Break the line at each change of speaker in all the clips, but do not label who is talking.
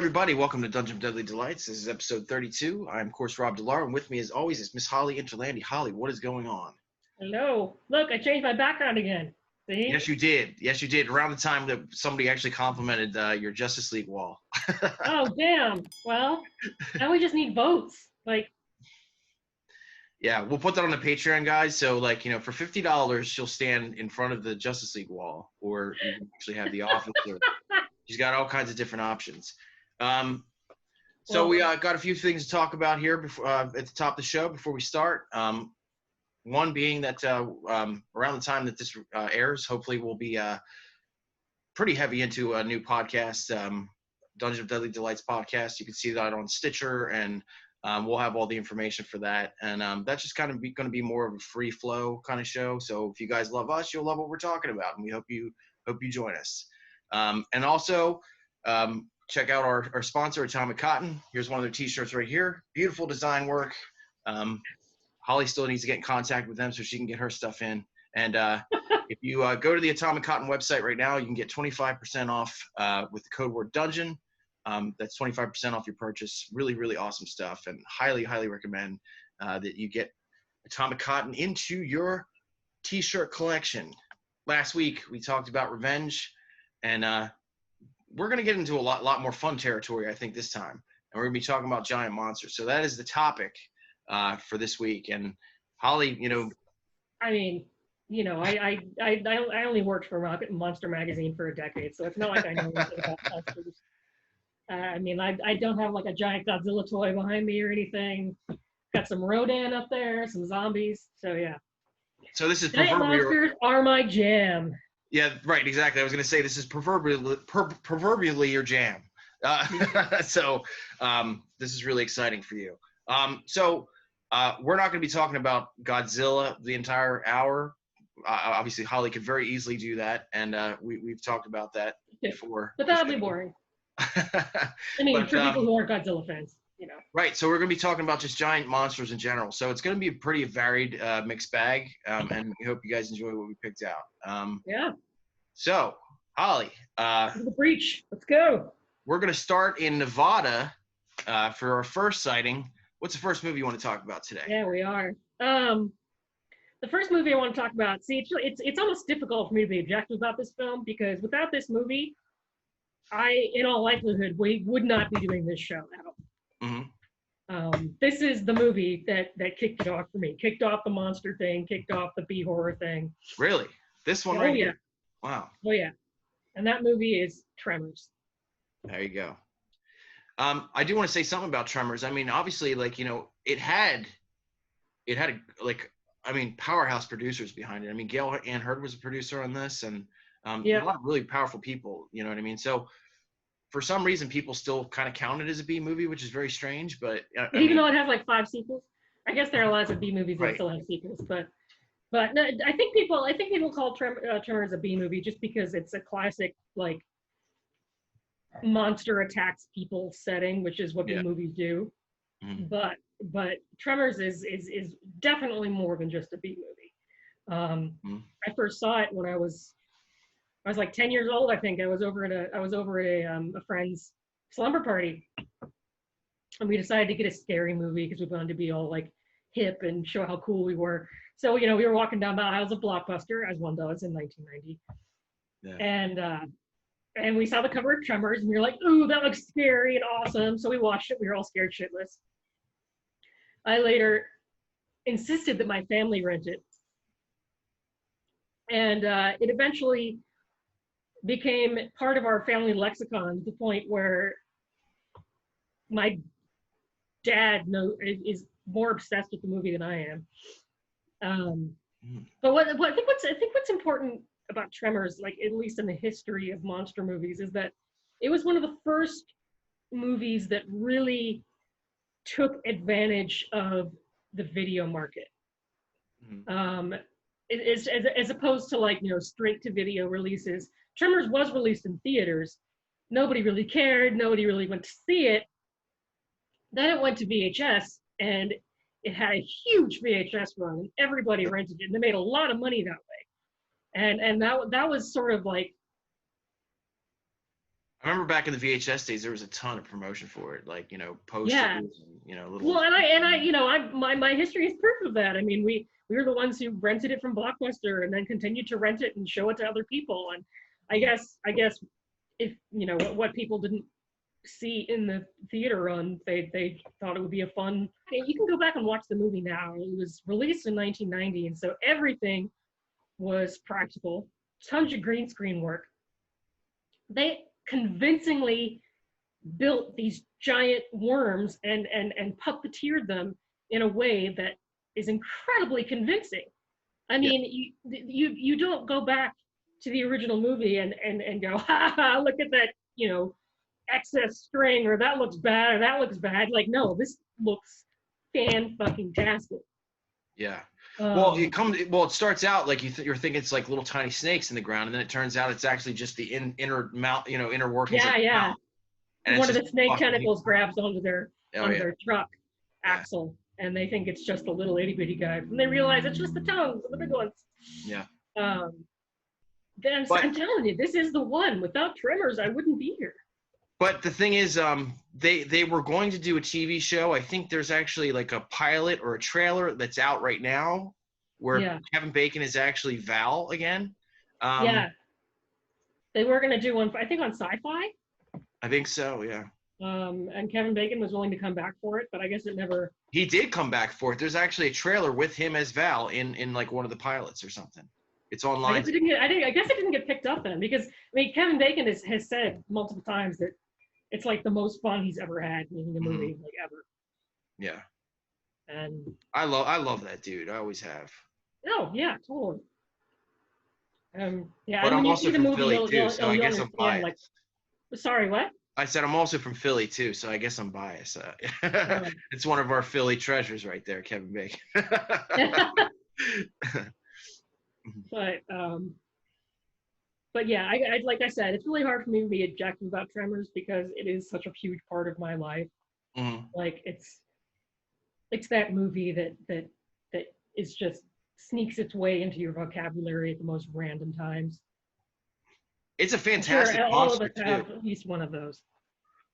everybody. Welcome to Dungeon of Deadly Delights. This is episode 32. I'm, of course, Rob DiLauro, and with me, as always, is Miss Holly Interlandi. Holly, what is going on?
Hello. Look, I changed my background again. See?
Yes, you did. Yes, you did. Around the time that somebody actually complimented your Justice League wall.
Oh, damn. Well, now we just need votes.
Yeah, we'll put that on the Patreon, guys. So, for $50, she'll stand in front of the Justice League wall, or you can actually have the office. She's got all kinds of different options. We got a few things to talk about here before, at the top of the show before we start. One being that around the time that this airs, hopefully we'll be pretty heavy into a new podcast, Dungeon of Deadly Delights podcast. You can see that on Stitcher, and we'll have all the information for that. And that's just kind of going to be more of a free flow kind of show. So if you guys love us, you'll love what we're talking about, and we hope you join us. And also, check out our sponsor, Atomic Cotton. Here's one of their t-shirts right here. Beautiful design work. Holly still needs to get in contact with them so she can get her stuff in. And if you go to the Atomic Cotton website right now, you can get 25% off with the code word Dungeon. That's 25% off your purchase. Really, really awesome stuff, and highly, highly recommend that you get Atomic Cotton into your t-shirt collection. Last week, we talked about revenge, and we're going to get into a lot more fun territory, I think, this time. And we're going to be talking about giant monsters. So that is the topic for this week. And Holly,
I only worked for Rocket Monster Magazine for a decade, so it's not like I know anything about monsters. I don't have like a giant Godzilla toy behind me or anything. Got some Rodan up there, some zombies. So yeah.
So this is
giant monsters are my jam.
Yeah, right, exactly. I was going to say this is proverbially your jam. So this is really exciting for you. We're not going to be talking about Godzilla the entire hour. Obviously, Holly could very easily do that, and we've talked about that before.
But that would be boring. For people who aren't Godzilla fans,
Right, so we're going to be talking about just giant monsters in general. So it's going to be a pretty varied mixed bag, and we hope you guys enjoy what we picked out.
Yeah.
So, Holly.
The breach. Let's go.
We're going to start in Nevada for our first sighting. What's the first movie you want to talk about today?
Yeah, we are. The first movie I want to talk about, it's almost difficult for me to be objective about this film, because without this movie, in all likelihood, we would not be doing this show at all. Mm-hmm. This is the movie that kicked it off for me. Kicked off the monster thing, kicked off the B-horror thing.
Really? This one
right
here?
Yeah.
Wow.
Oh, yeah. And that movie is Tremors.
There you go. I do want to say something about Tremors. Obviously, it had powerhouse producers behind it. Gail Ann Hurd was a producer on this, and a lot of really powerful people, you know what I mean? So for some reason, people still kind of count it as a B movie, which is very strange, but
even though it has like 5 sequels, I guess there are lots of B movies that still have sequels, but no, I think people call Tremors a B movie just because it's a classic, like, monster attacks people setting, which is what B movies do. Mm-hmm. But Tremors is definitely more than just a B movie. I first saw it when I was like 10 years old. I think I was over at a friend's slumber party, and we decided to get a scary movie because we wanted to be all like hip and show how cool we were. So we were walking down the aisles of Blockbuster, as one does in 1990, and we saw the cover of Tremors, and we were like, "Ooh, that looks scary and awesome!" So we watched it. We were all scared shitless. I later insisted that my family rent it, and it eventually became part of our family lexicon, to the point where my dad is more obsessed with the movie than I am. But I think what's important about Tremors, like at least in the history of monster movies, is that it was one of the first movies that really took advantage of the video market. As opposed to straight to video releases. Tremors was released in theaters. Nobody really cared. Nobody really went to see it. Then it went to VHS, and it had a huge VHS run, and everybody rented it, and they made a lot of money that way. And that was sort of like
I remember back in the VHS days, there was a ton of promotion for it, like, posters,
Yeah.
and, little.
Well, and my history is proof of that. I mean, we were the ones who rented it from Blockbuster and then continued to rent it and show it to other people. And I guess if what people didn't see in the theater run, they thought it would be a fun. You can go back and watch the movie now. It was released in 1990, and so everything was practical. Tons of green screen work. They convincingly built these giant worms and puppeteered them in a way that is incredibly convincing. I mean, you don't go back to the original movie and go, ha ha, look at that, excess string, or that looks bad, or that looks bad. Like, no, this looks fan-fucking-tastic.
Yeah. Well, it starts out like you're thinking it's like little tiny snakes in the ground, and then it turns out it's actually just the inner mouth, inner workings.
Yeah.
And
one of the snake tentacles grabs onto their
their
truck axle, and they think it's just a little itty bitty guy, and they realize it's just the tongues of the big ones.
Yeah.
I'm telling you, this is the one. Without Tremors, I wouldn't be here.
But the thing is, they were going to do a TV show. I think there's actually like a pilot or a trailer that's out right now where Kevin Bacon is actually Val again.
They were going to do one, I think, on Sci-Fi.
I think so, yeah.
And Kevin Bacon was willing to come back for it, but I guess it never...
He did come back for it. There's actually a trailer with him as Val in like one of the pilots or something. It's online.
I guess it didn't get picked up then, because, I mean, Kevin Bacon has said multiple times that it's like the most fun he's ever had making a movie, like ever.
Yeah.
And
I love that dude. I always have.
Oh yeah, totally.
But I'm also from Philly too, so I guess I'm biased.
Like, sorry, what?
I said I'm also from Philly too, so I guess I'm biased. It's one of our Philly treasures right there, Kevin Bacon.
But yeah, I like I said, it's really hard for me to be objective about Tremors because it is such a huge part of my life.
Mm-hmm.
Like it's that movie that is just sneaks its way into your vocabulary at the most random times.
It's a fantastic monster
all of us
too.
have at least one of those.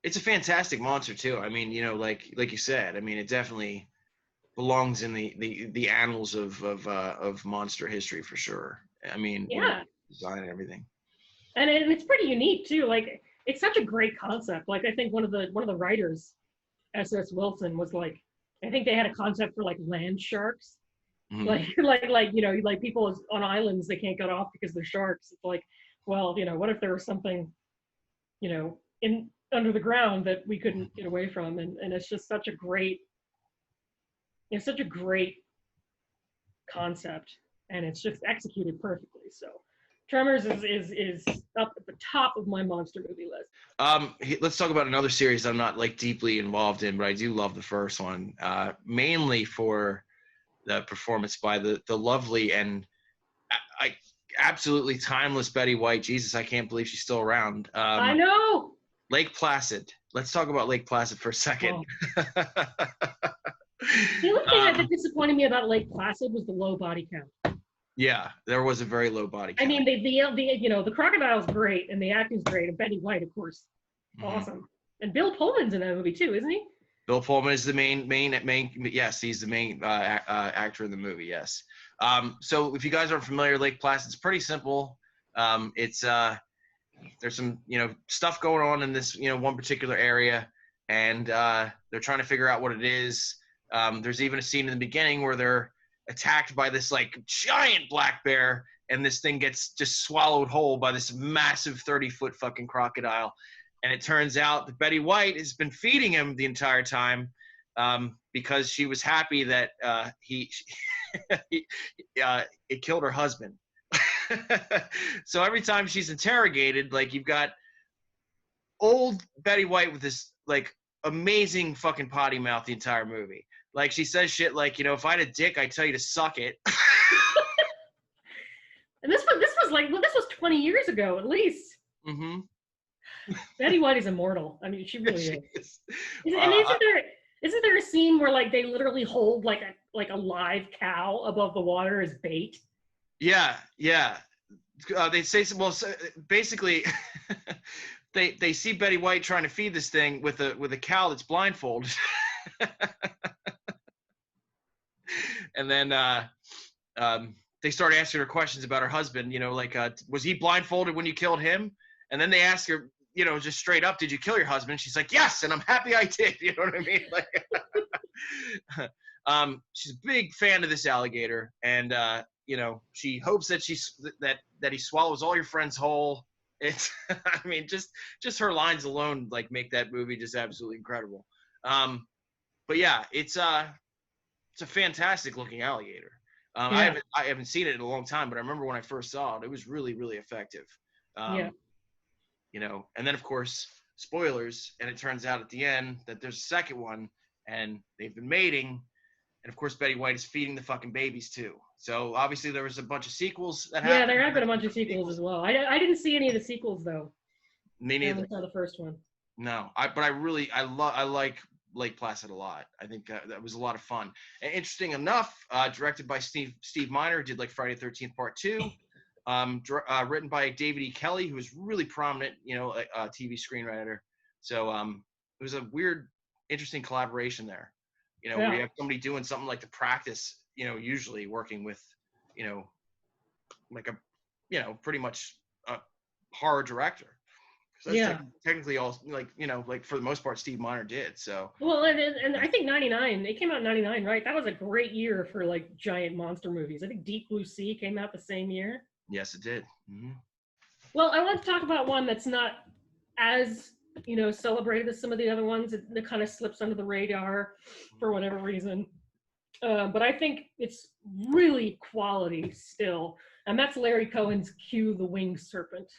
It's a fantastic monster too. I mean, like you said, I mean, it definitely belongs in the annals of monster history for sure. I mean, design and everything.
And it's pretty unique too. Like it's such a great concept. Like I think one of the writers, S.S. Wilson, was like, I think they had a concept for like land sharks. Mm-hmm. Like people on islands, they can't get off because they're sharks. It's like, well, what if there was something, in under the ground that we couldn't get away from? And it's just such a great concept, and it's just executed perfectly. So Tremors is up at the top of my monster movie list.
Let's talk about another series I'm not like deeply involved in, but I do love the first one, mainly for the performance by the lovely and I absolutely timeless Betty White. Jesus, I can't believe she's still around.
I know.
Lake Placid. Let's talk about Lake Placid for a second.
Oh. The only thing that disappointed me about Lake Placid was the low body count.
Yeah, there was a very low body count.
I mean, the crocodile's great, and the acting's great, and Betty White, of course, awesome. And Bill Pullman's in that movie too, isn't he?
Bill Pullman is the main. Yes, he's the main actor in the movie. Yes. So if you guys aren't familiar, Lake Placid's pretty simple. It's there's some stuff going on in this one particular area, and they're trying to figure out what it is. There's even a scene in the beginning where they're attacked by this like giant black bear, and this thing gets just swallowed whole by this massive 30-foot fucking crocodile. And it turns out that Betty White has been feeding him the entire time because she was happy that it killed her husband. So every time she's interrogated, like you've got old Betty White with this like amazing fucking potty mouth the entire movie. Like she says shit like, if I had a dick, I'd tell you to suck it.
And this was 20 years ago at least.
Mm-hmm.
Betty White is immortal. I mean, she really is. And isn't there a scene where like they literally hold like a live cow above the water as bait?
Yeah. They say, well, basically, they see Betty White trying to feed this thing with a cow that's blindfolded. And then they start asking her questions about her husband, like, was he blindfolded when you killed him? And then they ask her, just straight up, did you kill your husband? She's like, yes, and I'm happy I did. You know what I mean? Like, she's a big fan of this alligator, and she hopes that that he swallows all your friends whole. It's, I mean, just her lines alone like make that movie just absolutely incredible. But yeah, it's a fantastic looking alligator. I haven't seen it in a long time, but I remember when I first saw it, it was really, really effective. And then of course, spoilers, and it turns out at the end that there's a second one, and they've been mating, and of course Betty White is feeding the fucking babies too. So obviously there was a bunch of sequels that happened.
Yeah, there have been a bunch of sequels as well. I didn't see any of the sequels though.
Me neither.
I saw the first one.
No, I like Lake Placid a lot. I think that was a lot of fun. And interesting enough, directed by Steve Miner, did like Friday the 13th Part 2. Written by David E. Kelly, who was really prominent, TV screenwriter. So it was a weird, interesting collaboration there. Where you have somebody doing something like The Practice, usually working with, like a, pretty much a horror director. So that's technically all, like for the most part, Steve Miner did. So
well, and I think 99, it came out in 99, right? That was a great year for like giant monster movies. I think Deep Blue Sea came out the same year.
Yes, it did. Mm-hmm.
Well, I want to talk about one that's not as celebrated as some of the other ones. It kind of slips under the radar for whatever reason. But I think it's really quality still, and that's Larry Cohen's Q, the Winged Serpent.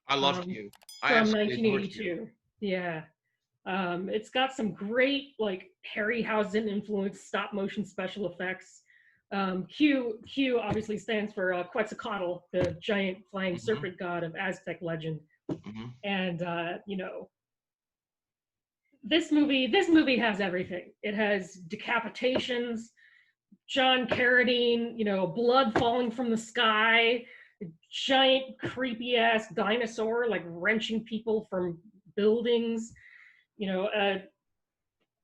I love Q.
From 1982. Yeah. It's got some great like Harryhausen influenced stop motion special effects. Q obviously stands for Quetzalcoatl, the giant flying serpent god of Aztec legend. And this movie has everything. It has decapitations, John Carradine, blood falling from the sky, a giant creepy ass dinosaur like wrenching people from buildings,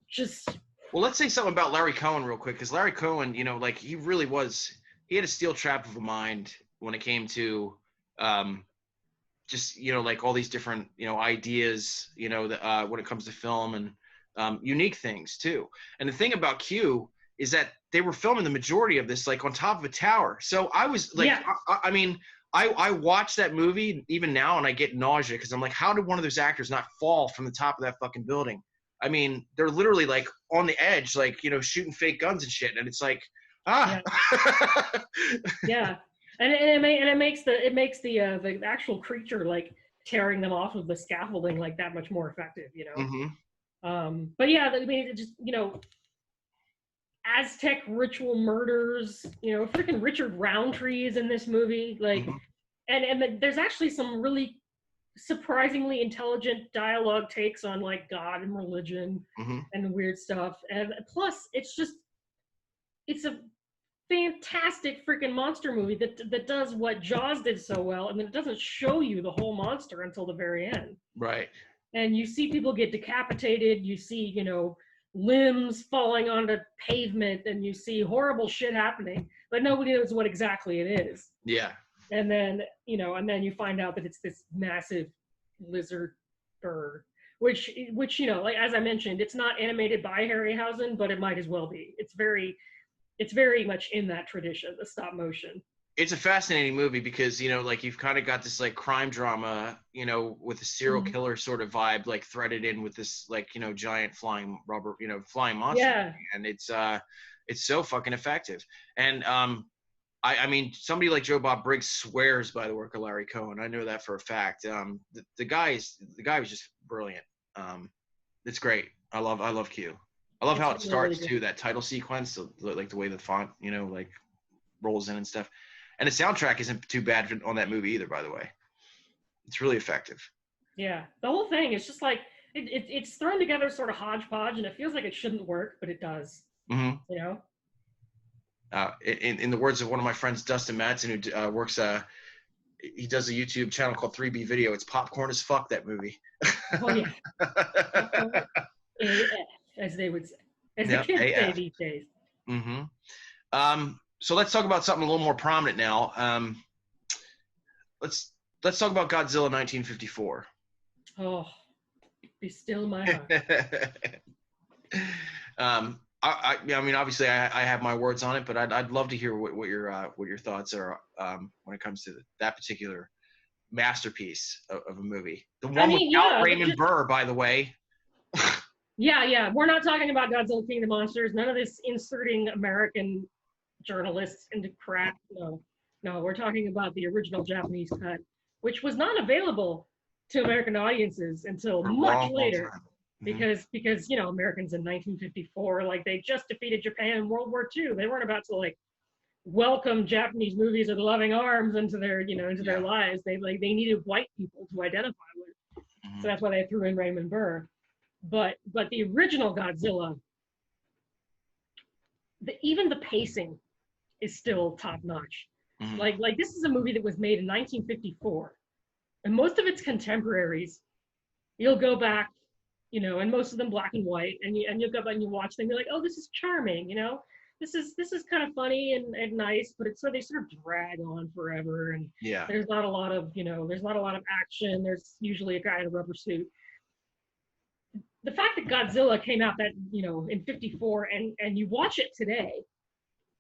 just.
Well, let's say something about Larry Cohen real quick, because Larry Cohen, like he had a steel trap of a mind when it came to just, like all these different, ideas, when it comes to film and unique things too. And the thing about Q is that they were filming the majority of this like on top of a tower. So I was like, I mean, I watch that movie even now and I get nausea because I'm like, how did one of those actors not fall from the top of that fucking building? I mean, they're literally like on the edge, like, shooting fake guns and shit. And it's like,
Yeah. And it makes the actual creature like tearing them off of the scaffolding like that much more effective, But yeah, I mean, it just, Aztec ritual murders, freaking Richard Roundtree is in this movie, like, and there's actually some really surprisingly intelligent dialogue takes on like God and religion and weird stuff, and plus it's a fantastic freaking monster movie that does what Jaws did so well, and then it doesn't show you the whole monster until the very end.
Right.
And you see people get decapitated, you see, limbs falling onto pavement, and you see horrible shit happening, but nobody knows what exactly it is.
Yeah.
And then, you find out that it's this massive lizard bird, which, like, as I mentioned, it's not animated by Harryhausen, but it might as well be. It's very much in that tradition, the stop motion.
It's a fascinating movie because, like you've kind of got this like crime drama, with a serial killer sort of vibe, like threaded in with this like, giant flying rubber, flying monster.
Yeah.
And it's so fucking effective. And I mean, somebody like Joe Bob Briggs swears by the work of Larry Cohen. I know that for a fact. The guy was just brilliant. It's great. I love Q. I love how it starts too, that title sequence, like the way the font, like rolls in and stuff. And the soundtrack isn't too bad on that movie either, by the way. It's really effective. Yeah,
the whole thing is just like, it's thrown together sort of hodgepodge, and it feels like it shouldn't work, but it does. In
the words of one of my friends, Dustin Madsen, who works he does a YouTube channel called 3B Video. It's popcorn as fuck, that movie.
Oh yeah. AF, as they would say, as the kids say these days.
So let's talk about something a little more prominent now. Let's talk about Godzilla 1954.
Oh, be still my heart.
I mean, obviously, I have my words on it, but I'd love to hear what your thoughts are when it comes to that particular masterpiece of a movie. The one without Raymond Burr, by the way.
Yeah. We're not talking about Godzilla King of the Monsters. None of this inserting American journalists into crap. No, we're talking about the original Japanese cut, which was not available to American audiences until much later. Because Americans in 1954, like, they just defeated Japan in World War II. They weren't about to like welcome Japanese movies with loving arms into their their lives. They needed white people to identify with. So that's why they threw in Raymond Burr. But the original Godzilla, even the pacing is still top notch. Like this is a movie that was made in 1954, and most of its contemporaries, you'll go back, and most of them black and white, and you'll go back and you watch them, you're like, oh, this is charming, this is kind of funny and nice, but they sort of drag on forever, and there's not a lot of action. There's usually a guy in a rubber suit. The fact that Godzilla came out in 54, and you watch it today,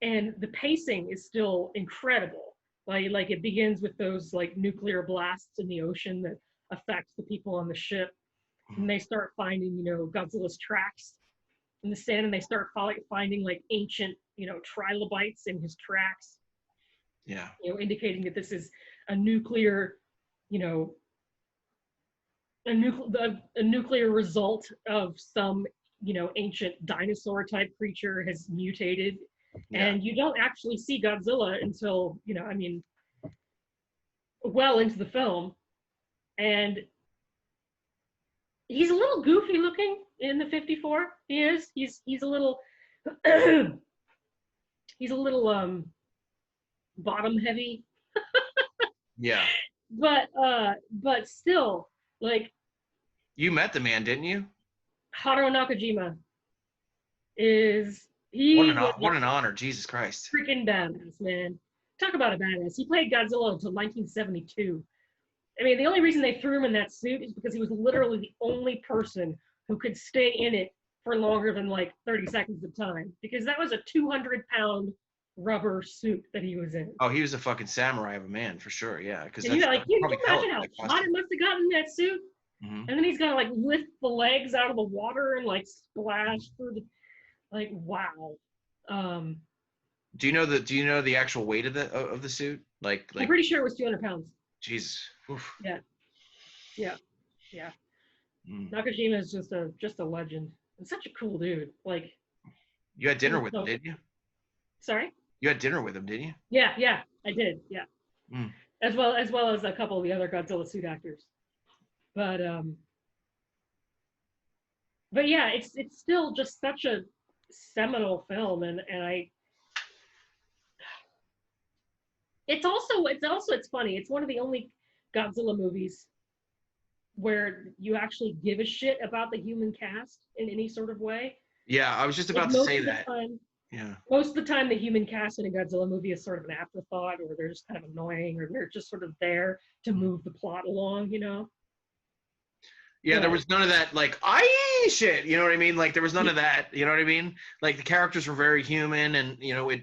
and the pacing is still incredible. Like it begins with those like nuclear blasts in the ocean that affect the people on the ship. And they start finding, Godzilla's tracks in the sand, and they start finding like ancient, trilobites in his tracks. Yeah. Indicating that this is a nuclear, a nuclear result of some, ancient dinosaur type creature has mutated. Yeah. And you don't actually see Godzilla until, well into the film. And he's a little goofy looking in the 54. He is. He's a little he's a little bottom heavy.
Yeah.
But still, like,
you met the man, didn't you?
Haruo Nakajima what
an honor, Jesus Christ.
Freaking badass, man. Talk about a badass. He played Godzilla until 1972. I mean, the only reason they threw him in that suit is because he was literally the only person who could stay in it for longer than like 30 seconds of time, because that was a 200-pound rubber suit that he was in.
Oh, he was a fucking samurai of a man, for sure. Yeah. Because
you can imagine how hot it must have gotten in that suit. And then he's got to like lift the legs out of the water and like splash through the, like, wow.
Do you know the actual weight of the suit? Like
I'm pretty sure it was 200 pounds.
Jesus. Oof.
Yeah. Nakajima is just a legend. And such a cool dude. Like,
you had dinner with him, didn't you?
Sorry?
You had dinner with him, didn't you?
Yeah, I did. Yeah. As well as a couple of the other Godzilla suit actors. But yeah, it's still just such a seminal film, and it's funny. It's one of the only Godzilla movies where you actually give a shit about the human cast in any sort of way.
Yeah, I was just about to say that.
Yeah. Most of the time, the human cast in a Godzilla movie is sort of an afterthought, or they're just kind of annoying, or they're just sort of there to move the plot along,
Yeah, there was none of that, like, shit, you know what I mean? Like, there was none of that, you know what I mean? Like, the characters were very human, and,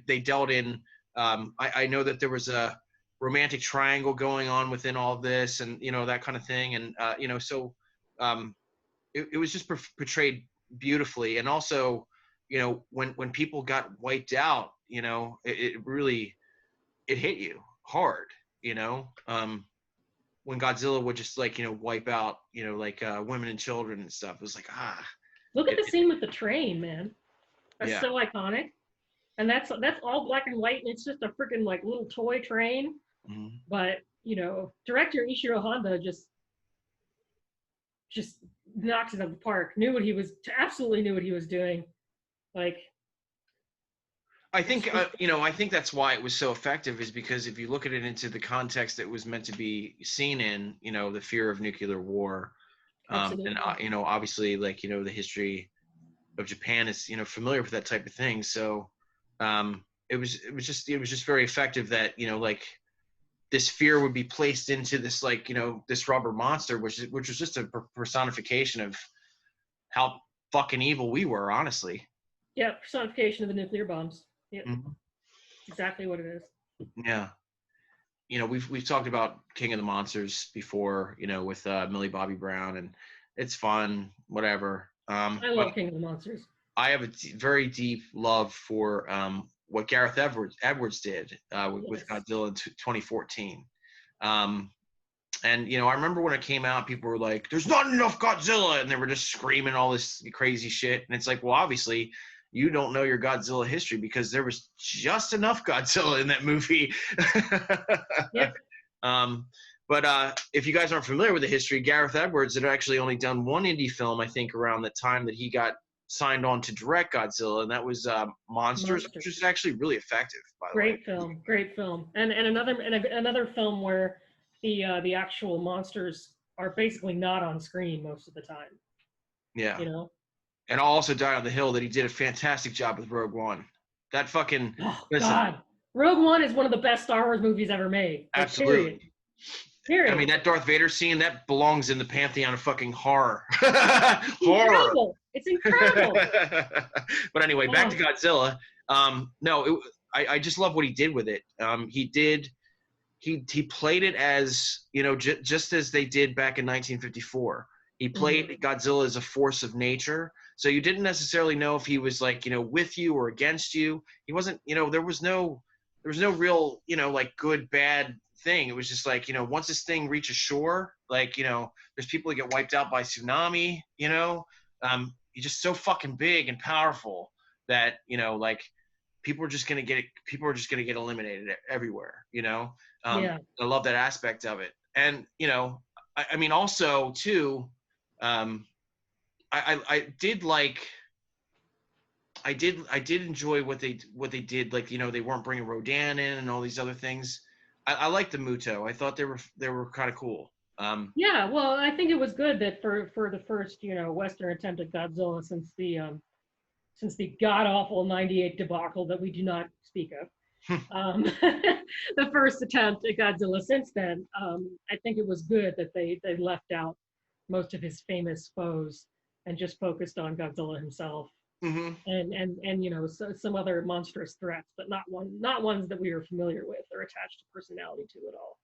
they dealt in, I know that there was a romantic triangle going on within all of this, and, that kind of thing, and, so it was just portrayed beautifully, and also, when people got wiped out, it really, it hit you hard, when Godzilla would just like, wipe out, women and children and stuff. It was like,
Look at the scene with the train, man. That's so iconic. And that's all black and white, and it's just a freaking like little toy train. Mm-hmm. But, director Ishiro Honda just knocks it out of the park. Absolutely knew what he was doing. Like,
I think I think that's why it was so effective, is because if you look at it into the context it was meant to be seen in, the fear of nuclear war, and obviously, like, the history of Japan is, familiar with that type of thing. So it was just very effective that, like, this fear would be placed into this, like, this rubber monster, which was just a personification of how fucking evil we were, honestly.
Yeah, personification of the nuclear bombs. Yeah,
Mm-hmm.
exactly what it is.
Yeah. We've talked about King of the Monsters before, with Millie Bobby Brown, and it's fun, whatever.
I love King of the Monsters.
I have a very deep love for what Gareth Edwards did with Godzilla in 2014. And, I remember when it came out, people were like, there's not enough Godzilla, and they were just screaming all this crazy shit. And it's like, well, obviously, you don't know your Godzilla history, because there was just enough Godzilla in that movie.
Yep.
But if you guys aren't familiar with the history, Gareth Edwards had actually only done one indie film, I think, around the time that he got signed on to direct Godzilla, and that was Monsters, which was actually really effective, by the way.
Great film. And another film where the actual monsters are basically not on screen most of the time.
Yeah. And I'll also die on the hill that he did a fantastic job with Rogue One. That fucking...
God. Rogue One is one of the best Star Wars movies ever made.
Absolutely.
Period.
I mean, that Darth Vader scene, that belongs in the pantheon of fucking horror.
Horror. It's incredible.
But anyway, back to Godzilla. I just love what he did with it. He played it as, just as they did back in 1954. He played Godzilla as a force of nature. So you didn't necessarily know if he was, like, with you or against you. He wasn't, there was no real, like, good, bad thing. It was just like, once this thing reaches shore, like, there's people that get wiped out by tsunami, you're just so fucking big and powerful that, like, people are just going to get eliminated everywhere, I love that aspect of it. And, I mean, also too, I did enjoy what they did. Like, they weren't bringing Rodan in and all these other things. I liked the Muto. I thought they were kind of cool.
Yeah, well, I think it was good that for the first, Western attempt at Godzilla since the god awful '98 debacle that we do not speak of. The first attempt at Godzilla since then, I think it was good that they left out most of his famous foes and just focused on Godzilla himself.
Mm-hmm.
And some other monstrous threats, but not ones that we are familiar with or attached to personality to at all.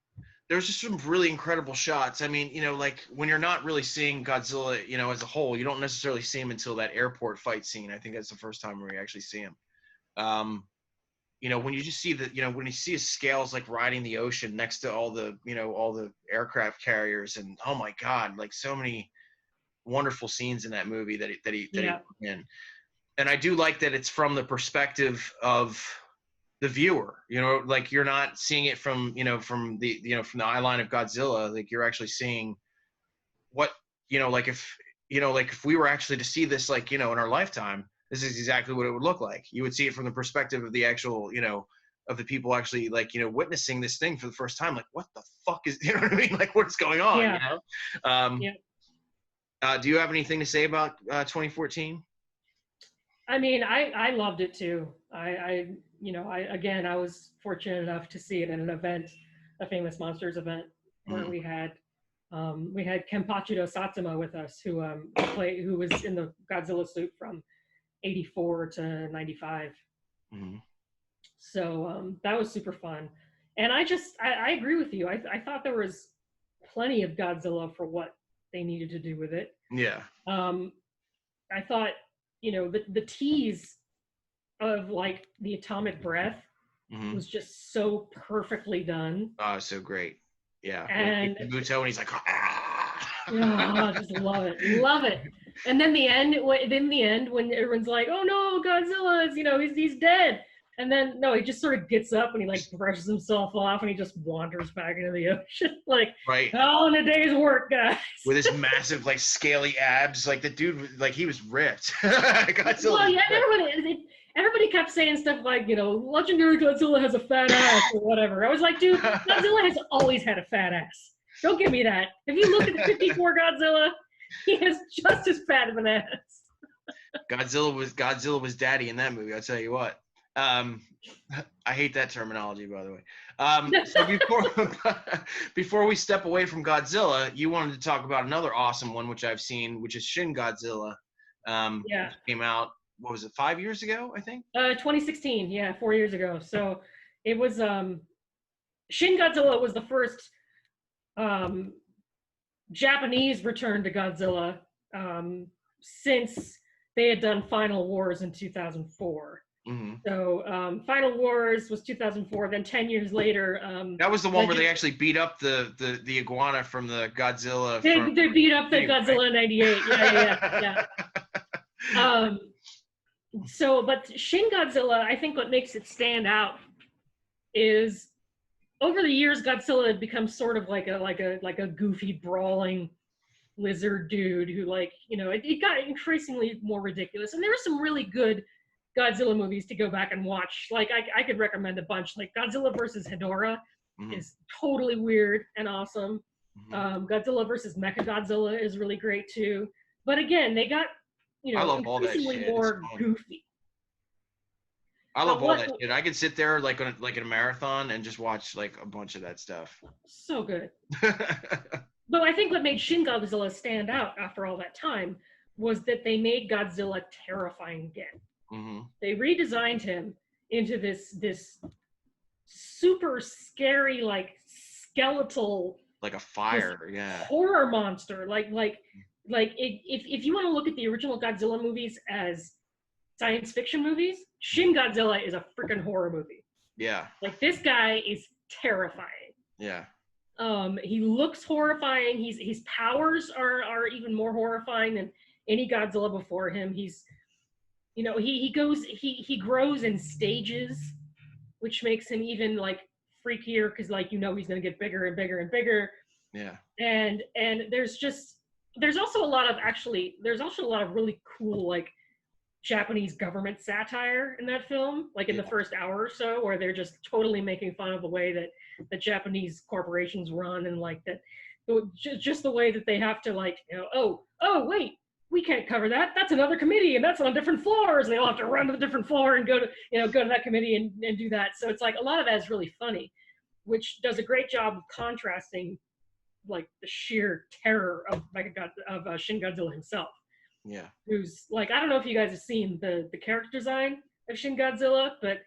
There's just some really incredible shots. I mean, like, when you're not really seeing Godzilla, as a whole, you don't necessarily see him until that airport fight scene. I think that's the first time where you actually see him. When you just see when you see his scales, like, riding the ocean next to all the aircraft carriers, and oh my God, like, so many wonderful scenes in that movie that he put in. And I do like that it's from the perspective of the viewer, like, you're not seeing it from the eye line of Godzilla. Like, you're actually seeing what, like, if we were actually to see this, like, in our lifetime, this is exactly what it would look like. You would see it from the perspective of the actual, of the people actually, like, witnessing this thing for the first time. Like, what the fuck is, you know what I mean? Like, what's going on?
Yeah.
Do you have anything to say about 2014?
I mean, I loved it too. I was fortunate enough to see it in an event, a Famous Monsters event, where we had Kenpachido Satsuma with us, who was in the Godzilla suit from '84 to '95.
Mm-hmm.
So that was super fun. And I agree with you. I thought there was plenty of Godzilla for what they needed to do with it.
Yeah.
I thought, the tease of, like, the atomic breath was just so perfectly done.
Oh, so great. Yeah.
And
Muto, and he's like,
I just love it. And then the end, when everyone's like, oh no, Godzilla is, he's dead. And then, no, he just sort of gets up and he, like, brushes himself off and he just wanders back into the ocean. Like,
right.
All in a day's work, guys.
With his massive, like, scaly abs. Like, the dude, like, he was ripped. Godzilla.
Well, yeah, everybody kept saying stuff like, legendary Godzilla has a fat ass or whatever. I was like, dude, Godzilla has always had a fat ass. Don't give me that. If you look at the 54 Godzilla, he has just as fat of an ass.
Godzilla was daddy in that movie, I'll tell you what. I hate that terminology, by the way. So before we step away from Godzilla, you wanted to talk about another awesome one, which I've seen, which is Shin Godzilla.
Yeah.
Came out, what was it, 5 years ago, I think?
2016, yeah, 4 years ago. So it was, Shin Godzilla was the first Japanese return to Godzilla since they had done Final Wars in 2004.
Mm-hmm.
So Final Wars was 2004. Then 10 years later,
that was the one where they actually beat up the iguana from the Godzilla.
They beat up the Godzilla in '98. Yeah. But Shin Godzilla, I think what makes it stand out is over the years, Godzilla had become sort of like a goofy, brawling lizard dude who, it got increasingly more ridiculous. And there were some really good Godzilla movies to go back and watch. I could recommend a bunch. Like Godzilla versus Hedorah is totally weird and awesome. Godzilla versus Mechagodzilla is really great too. But again, they got
I love all that shit.
more goofy.
I love all that shit. I could sit there like in a marathon and just watch like a bunch of that stuff.
So good. But I think what made Shin Godzilla stand out after all that time was that they made Godzilla terrifying again.
Mm-hmm.
They redesigned him into this super scary, skeletal,
like a fire,
horror monster. If you want to look at the original Godzilla movies as science fiction movies, Shin Godzilla is a freaking horror movie.
Yeah.
This guy is terrifying.
Yeah.
He looks horrifying. His powers are even more horrifying than any Godzilla before him. He's, he grows in stages, which makes him even freakier because he's gonna get bigger and bigger and bigger.
Yeah.
And there's also a lot of really cool Japanese government satire in that film, in the first hour or so, where they're just totally making fun of the way that the Japanese corporations run, and just the way that they have to oh wait, we can't cover that. That's another committee, and that's on different floors. And they all have to run to the different floor and go to that committee and do that. So it's a lot of that is really funny, which does a great job of contrasting the sheer terror of Shin Godzilla himself.
Yeah.
Who's I don't know if you guys have seen the character design of Shin Godzilla, but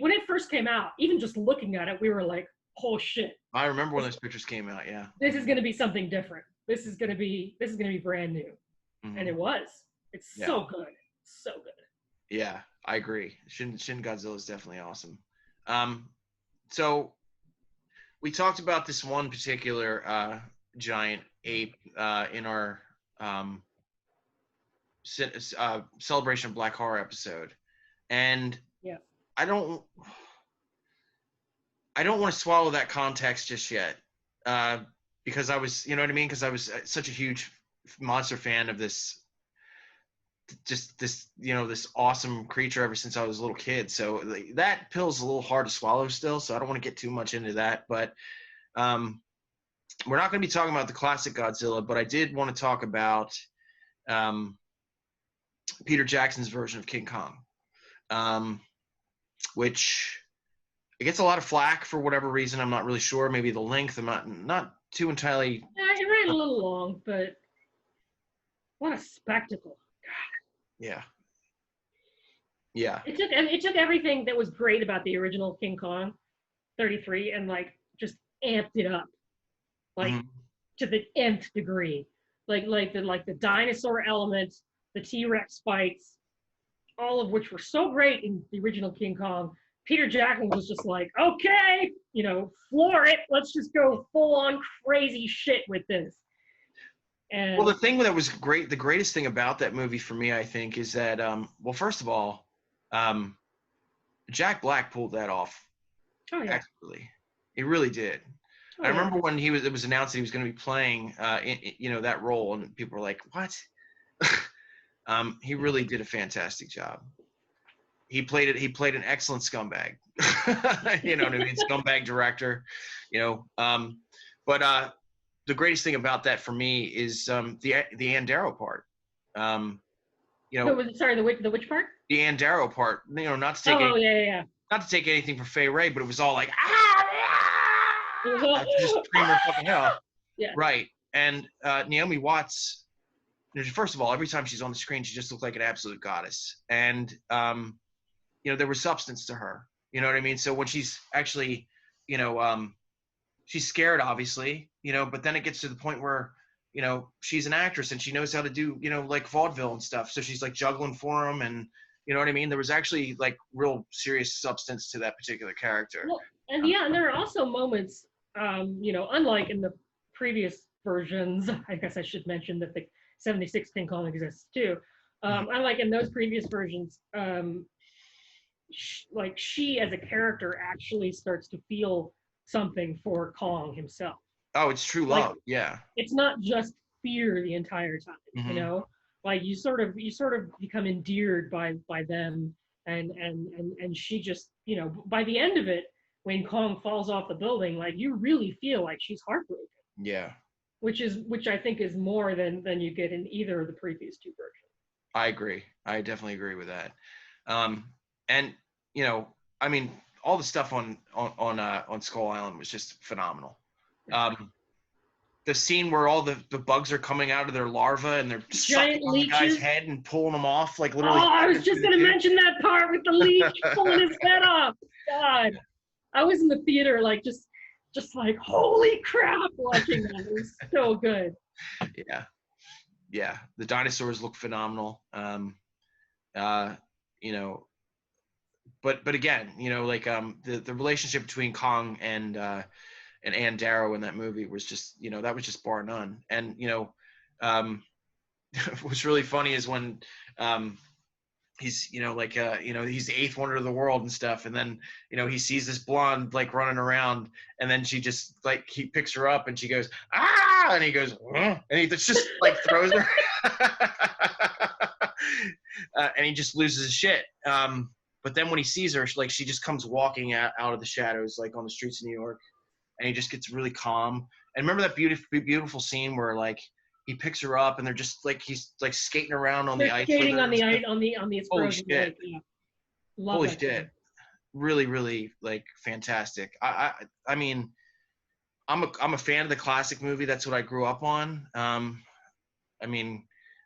when it first came out, even just looking at it, we were like, oh shit. I
remember when those pictures came out, yeah.
This is gonna be something different. This is gonna be brand new. Mm-hmm. And it was. It's so good. So good.
Yeah, I agree. Shin Godzilla is definitely awesome. So we talked about this one particular giant ape in our Celebration of Black Horror episode, and I don't want to swallow that context just yet, because I was, because I was such a huge monster fan of this awesome creature ever since I was a little kid. So that pill's a little hard to swallow still, so I don't want to get too much into that. But we're not going to be talking about the classic Godzilla, but I did want to talk about Peter Jackson's version of King Kong, which it gets a lot of flack for whatever reason. I'm not really sure. Maybe the length. I'm not too entirely.
Yeah, it ran a little long, but what a spectacle! God.
Yeah. Yeah.
It took everything that was great about the original King Kong, 33, and just amped it up, to the nth degree. The dinosaur element, the T-Rex fights, all of which were so great in the original King Kong. Peter Jackson was just okay, floor it. Let's just go full on crazy shit with this. And
well, the thing that was great, the greatest thing about that movie for me, I think, is that, first of all, Jack Black pulled that off.
Oh, yeah.
Excellently. He really did. Oh, I remember when it was announced that he was going to be playing, that role, and people were like, what? He really did a fantastic job. he played it. He played an excellent scumbag. You know what I mean? Scumbag director. You know, but the greatest thing about that for me is the Andaro part. You know,
Sorry, the which part?
the Andaro part. You know, not to take not to take anything from Fay Ray, but it was all like just scream her fucking hell.
Yeah.
Right. And Naomi Watts. First of all, every time she's on the screen, she just looked like an absolute goddess. And you know, there was substance to her. You know what I mean? So when she's actually, you know, she's scared, obviously, you know, but then it gets to the point where, you know, she's an actress and she knows how to do, you know, like vaudeville and stuff. So she's like juggling for him, and you know what I mean? There was actually like real serious substance to that particular character.
Well, and and there are also moments, you know, unlike in the previous versions, I guess I should mention that the 76 King Kong exists too. Unlike in those previous versions, like she as a character actually starts to feel something for Kong himself.
Oh, it's true love.
Like,
yeah.
It's not just fear the entire time, you know? Like you sort of become endeared by them, and she just, you know, by the end of it, when Kong falls off the building, like you really feel like she's heartbroken.
Yeah.
Which I think is more than you get in either of the previous two versions. I
agree. I definitely agree with that. And you know, I mean, all the stuff on Skull Island was just phenomenal. The scene where all the bugs are coming out of their larva and they're sucking on the guy's head and pulling them off, like literally. Oh,
I was just going to mention that part with the leech pulling his head off. God, I was in the theater like just like, holy crap, watching that. It was so good.
Yeah. The dinosaurs look phenomenal. You know, but again, you know, like the relationship between Kong and Andaro in that movie was just, you know, that was just bar none. And you know, what's really funny is when he's, you know, like you know, he's the eighth wonder of the world and stuff, and then, you know, he sees this blonde like running around, and then she just like, he picks her up and she goes ah, and he goes and he just like throws her. And he just loses his shit. But then when he sees her, like she just comes walking out of the shadows, like on the streets of New York, and he just gets really calm. And remember that beautiful scene where like he picks her up and they're just like, he's like skating around on the ice.
Skating on the ice on the
holy shit.
Lake, yeah.
Holy shit. Really, really like fantastic. I mean, I'm a fan of the classic movie. That's what I grew up on. I mean,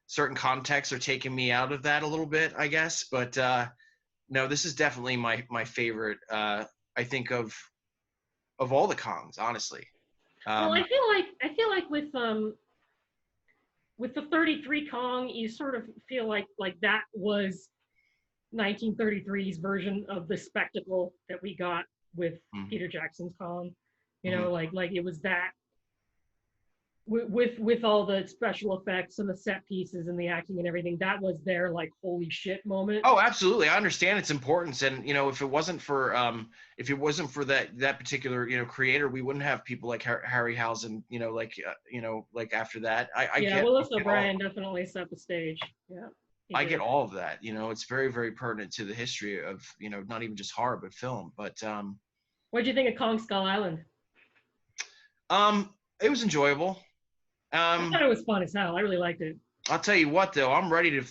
certain contexts are taking me out of that a little bit, I guess. But no, this is definitely my favorite. I think of all the Kongs, honestly.
Well, I feel like with the 33 Kong, you sort of feel like that was 1933's version of the spectacle that we got with Peter Jackson's Kong. You know, like it was that with all the special effects and the set pieces and the acting and everything, that was their like holy shit moment.
Oh, absolutely. I understand its importance, and you know, if it wasn't for that particular, you know, creator, we wouldn't have people like Harryhausen, you know, like after that.
Willis O'Brien definitely set the stage. Yeah.
I get all of that. You know, it's very, very pertinent to the history of, you know, not even just horror but film. But
what do you think of Kong Skull Island?
It was enjoyable.
I thought it was fun as hell. I really liked it.
I'll tell you what, though, I'm ready to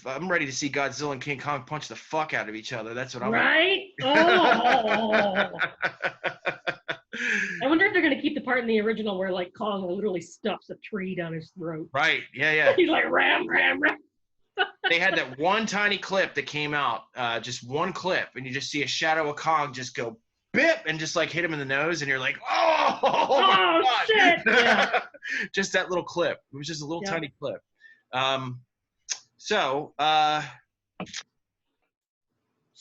see Godzilla and King Kong punch the fuck out of each other. That's what I'm.
Right? Oh. I wonder if they're gonna keep the part in the original where like Kong literally stuffs a tree down his throat.
Right? Yeah.
He's like ram.
They had that one tiny clip that came out, just one clip, and you just see a shadow of Kong just go bip and just like hit him in the nose, and you're like, oh my God.
Shit! Yeah.
Just that little clip. It was just a little tiny clip. So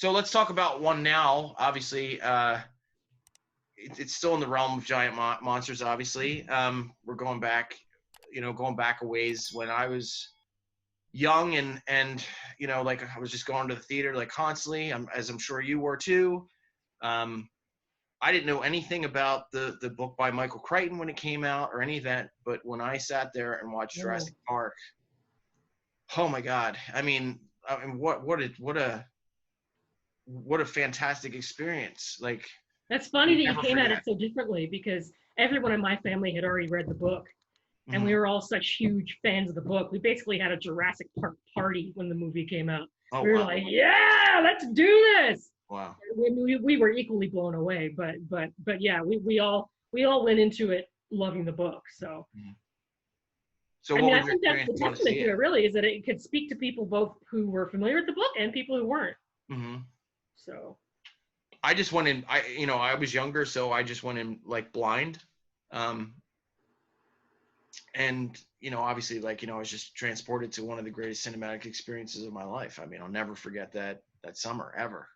let's talk about one now. Obviously, it's still in the realm of giant monsters. Obviously, we're going back a ways when I was young and you know, like I was just going to the theater like constantly. As I'm sure you were too. I didn't know anything about the book by Michael Crichton when it came out or any of that, but when I sat there and watched Jurassic Park, oh my God! I mean, what a what a fantastic experience. Like,
That's funny that you
never
came at
forget.
it so differently, because everyone in my family had already read the book, and we
Mhm.
were all such huge fans of the book. We basically had a Jurassic Park party when the movie came out.
Oh,
We were
wow.
like, yeah, let's do this.
Wow.
We were equally blown away, but yeah, we all went into it loving the book. So
So
I
what
mean, I
was your
think that's
experience
the
going to
testament
see
to
it?
it, really, is that it could speak to people both who were familiar with the book and people who weren't.
Hmm.
So
I just went in. I was younger, so I just went in like blind, and obviously, like I was just transported to one of the greatest cinematic experiences of my life. I mean, I'll never forget that summer, ever.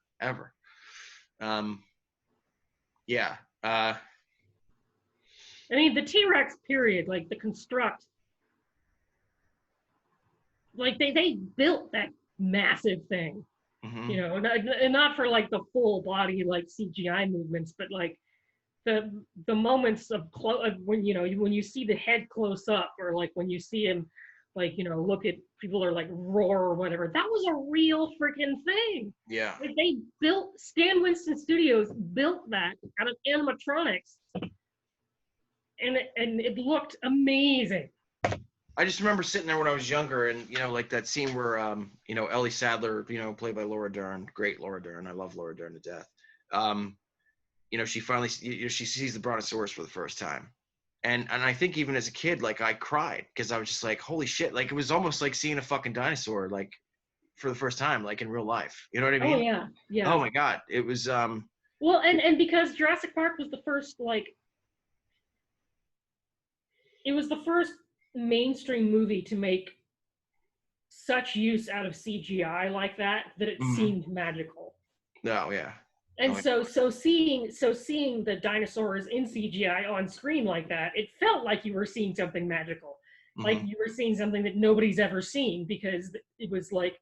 Yeah.
I mean, the T-Rex period, like the construct, like they built that massive thing,
Hmm.
and not for like the full body like CGI movements, but like the moments of when when you see the head close up, or like when you see him like look at people, or like roar or whatever, that was a real freaking thing.
Yeah.
Like they built, Stan Winston Studios built that out of animatronics, and it looked amazing.
I just remember sitting there when I was younger, and like that scene where Ellie Sattler, played by Laura Dern, great Laura Dern. I love Laura Dern to death. She finally, she sees the brontosaurus for the first time, and I think even as a kid, like I cried because I was just like, holy shit! Like it was almost like seeing a fucking dinosaur, like for the first time, like in real life. You know what I
Oh
mean?
yeah, yeah.
Oh my god, it was.
Well, and because Jurassic Park was the first, like, it was the first mainstream movie to make such use out of CGI like that it
Mhm.
seemed magical.
No, yeah.
And
Oh,
so seeing the dinosaurs in CGI on screen like that, it felt like you were seeing something magical, like
mhm.
you were seeing something that nobody's ever seen, because it was like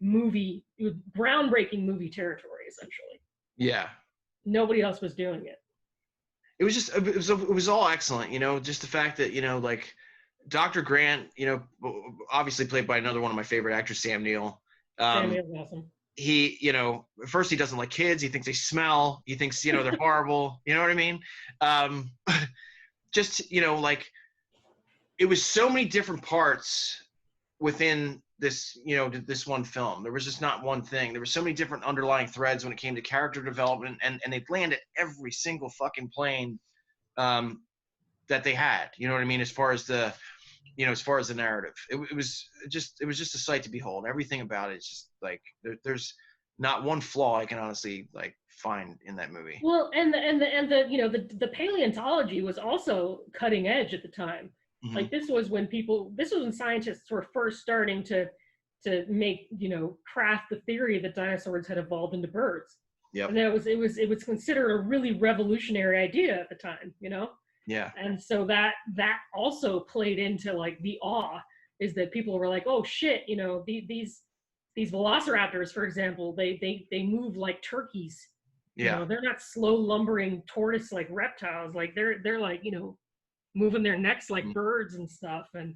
it was groundbreaking movie territory essentially.
Yeah.
Nobody else was doing it.
It was just it was all excellent. Just the fact that like Dr. Grant, obviously played by another one of my favorite actors, Sam Neill.
Samuel's awesome.
He, at first he doesn't like kids. He thinks they smell. He thinks, they're horrible. You know what I mean? Um, just, like it was so many different parts within this, this one film. There was just not one thing. There were so many different underlying threads when it came to character development, and they landed every single fucking plane that they had. You know what I mean? As far as the narrative, it was just a sight to behold. Everything about it is just like there's not one flaw I can honestly like find in that movie.
Well, and the paleontology was also cutting edge at the time.
Mm-hmm.
Like this was when scientists were first starting to make craft the theory that dinosaurs had evolved into birds.
Yep.
And it was considered a really revolutionary idea at the time.
Yeah.
And so that also played into like the awe, is that people were like, oh shit, these velociraptors, for example, they move like turkeys.
Yeah.
They're not slow lumbering tortoise like reptiles. Like they're like, moving their necks like birds and stuff. And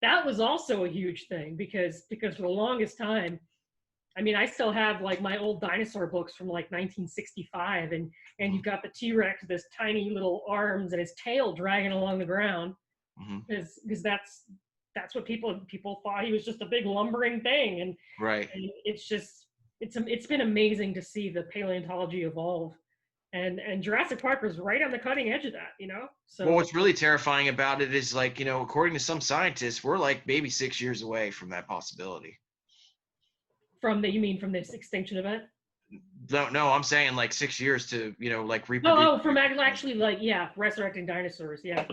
that was also a huge thing, because for the longest time, I mean, I still have like my old dinosaur books from like 1965, and you've got the T-Rex, this tiny little arms and his tail dragging along the ground, because that's what people thought. He was just a big lumbering thing, and
Right.
and it's been amazing to see the paleontology evolve, and Jurassic Park was right on the cutting edge of that. So
Well, what's really terrifying about it is like, according to some scientists, we're like maybe 6 years away from that possibility.
you mean from this extinction event?
No, I'm saying like 6 years to, like reproduce.
Oh, from actually, like, yeah, resurrecting dinosaurs. Yeah.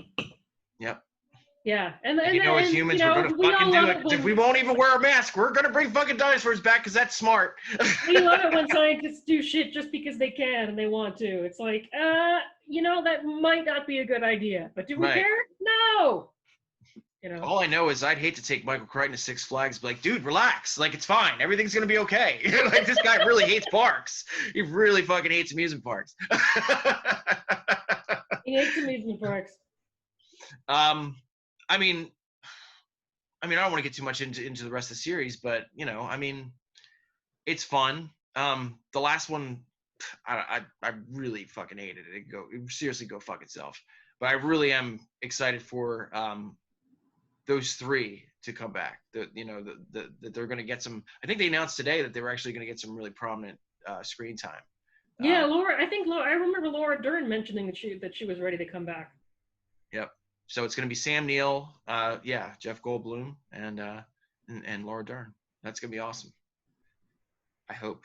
Yep.
Yeah, and
as humans, we're gonna fucking do it. If we won't even wear a mask, we're gonna bring fucking dinosaurs back because that's smart.
We love it when scientists do shit just because they can and they want to. It's like, that might not be a good idea, but do we care? No.
All I know is I'd hate to take Michael Crichton to Six Flags, be like, dude, relax, like it's fine, everything's gonna be okay. Like this guy really hates parks. He really fucking hates amusement parks.
He hates amusement parks.
I mean, I don't want to get too much into the rest of the series, but I mean, it's fun. The last one, I really fucking hated it. Seriously go fuck itself. But I really am excited for those three to come back. That they're going to get some. I think they announced today that they were actually going to get some really prominent screen time.
Yeah, Laura. I remember Laura Dern mentioning that she was ready to come back.
Yep. So it's going to be Sam Neill, Jeff Goldblum, and Laura Dern. That's going to be awesome. I hope.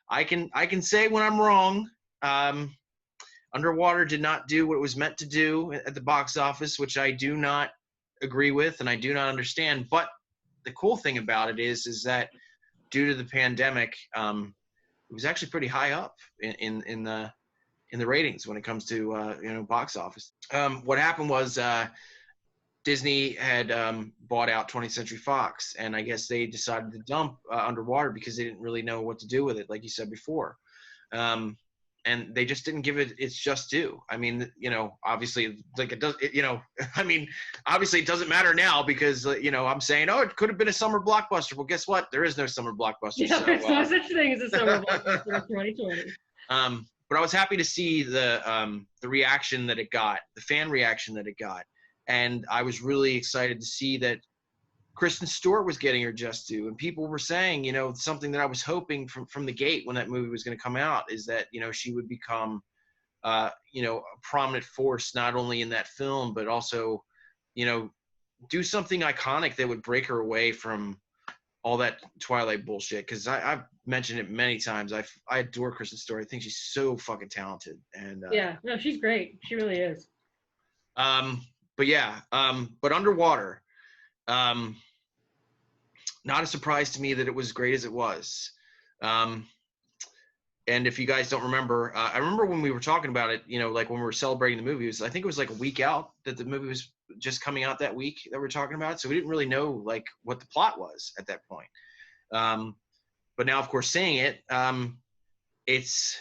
I can say when I'm wrong. Underwater did not do what it was meant to do at the box office, which I do not agree with and I do not understand. But the cool thing about it is that due to the pandemic, it was actually pretty high up in the ratings when it comes to box office. What happened was Disney had bought out 20th Century Fox, and I guess they decided to dump Underwater because they didn't really know what to do with it, like you said before. And they just didn't give it its just due. I mean, obviously, like it does, obviously it doesn't matter now because, I'm saying, oh, it could have been a summer blockbuster. Well, guess what? There is no summer blockbuster.
Yeah,
so,
there's no such thing as a summer blockbuster in 2020.
But I was happy to see the reaction that it got, the fan reaction that it got. And I was really excited to see that Kristen Stewart was getting her just due, and people were saying, something that I was hoping from the gate when that movie was going to come out is that, she would become, a prominent force, not only in that film, but also, do something iconic that would break her away from all that Twilight bullshit. Cause I've mentioned it many times. I adore Kristen Stewart. I think she's so fucking talented. And
yeah, no, she's great. She really is.
But Underwater, not a surprise to me that it was great as it was. And if you guys don't remember, I remember when we were talking about it, like when we were celebrating the movie, I think it was like a week out that the movie was just coming out that week that we're talking about. So we didn't really know like what the plot was at that point. But now, of course, seeing it, it's,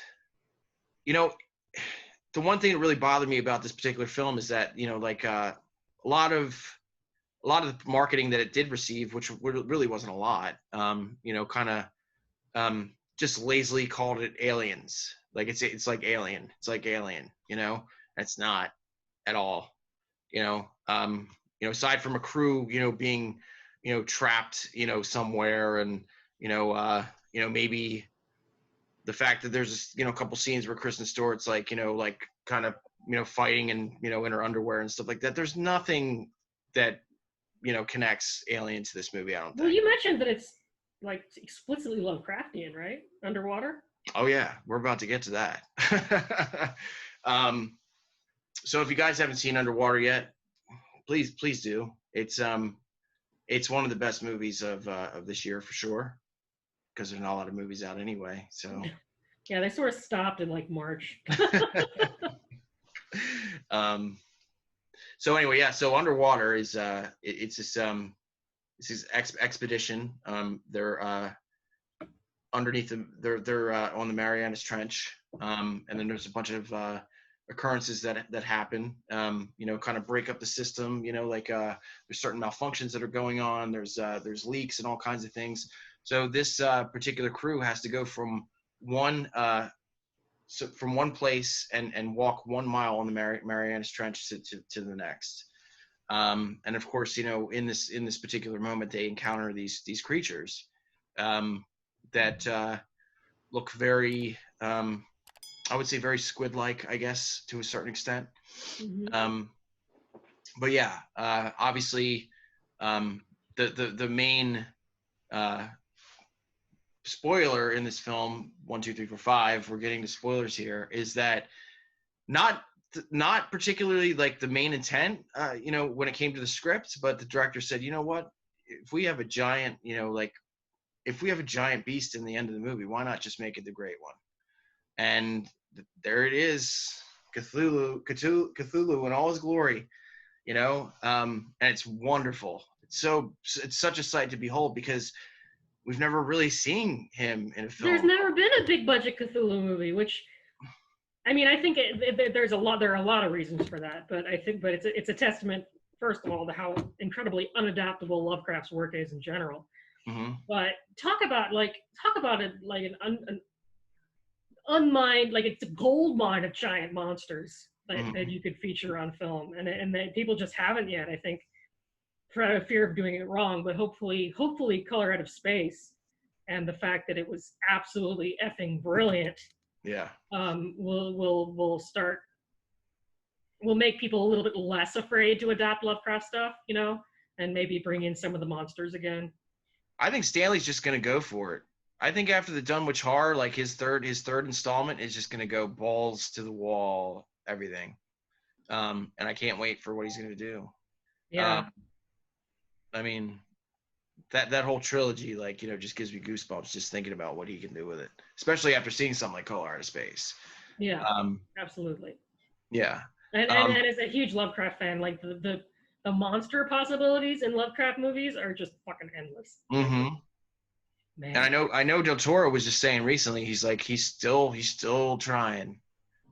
the one thing that really bothered me about this particular film is that, a lot of the marketing that it did receive, which really wasn't a lot, just lazily called it Aliens. Like it's like Alien. It's like Alien, It's not at all, aside from a crew, being, trapped, somewhere and, maybe the fact that there's, a couple scenes where Kristen Stewart's like, kind of, fighting and, in her underwear and stuff like that. There's nothing that, connects Alien to this movie, I don't think.
Well, you mentioned that it's like explicitly Lovecraftian, right? Underwater?
Oh yeah, we're about to get to that. So if you guys haven't seen Underwater yet, please do. It's one of the best movies of this year for sure, because there's not a lot of movies out anyway. So
yeah, they sort of stopped in like March.
So anyway, yeah. So Underwater is it's this expedition. They're underneath they're on the Marianas Trench, and then there's a bunch of occurrences that happen. Kind of break up the system. There's certain malfunctions that are going on. There's leaks and all kinds of things. So this particular crew has to go from one place and walk 1 mile on the Marianas Trench to the next. And of course, in this particular moment, they encounter these creatures that look very, I would say, very squid-like, I guess, to a certain extent. Mm-hmm. But yeah, obviously, the main spoiler in this film, 1, 2, 3, 4, 5, we're getting to spoilers here, is that not particularly like the main intent, when it came to the script, but the director said, you know what, if we have a giant, if we have a giant beast in the end of the movie, why not just make it the Great One? And there it is, Cthulhu in all his glory, and it's wonderful. It's such a sight to behold because we've never really seen him in a film.
There's never been a big budget Cthulhu movie, which, I mean, I think there are a lot of reasons for that, but it's a testament, first of all, to how incredibly unadaptable Lovecraft's work is in general.
Mm-hmm.
But talk about it like an unmined, like it's a gold mine of giant monsters that you could feature on film, and that people just haven't yet. I think for out of fear of doing it wrong, but hopefully Color Out of Space and the fact that it was absolutely effing brilliant.
Yeah.
Will make people a little bit less afraid to adapt Lovecraft stuff, you know, and maybe bring in some of the monsters again.
I think Stanley's just gonna go for it. I think after the Dunwich Horror, like his third installment is just gonna go balls to the wall, everything. And I can't wait for what he's gonna do.
Yeah.
I mean, that whole trilogy, like, you know, just gives me goosebumps just thinking about what he can do with it, especially after seeing something like Color Out of Space.
Yeah. Absolutely.
Yeah.
And as a huge Lovecraft fan, like the monster possibilities in Lovecraft movies are just fucking endless.
Mm-hmm.
Man.
And I know Del Toro was just saying recently, he's like, he's still trying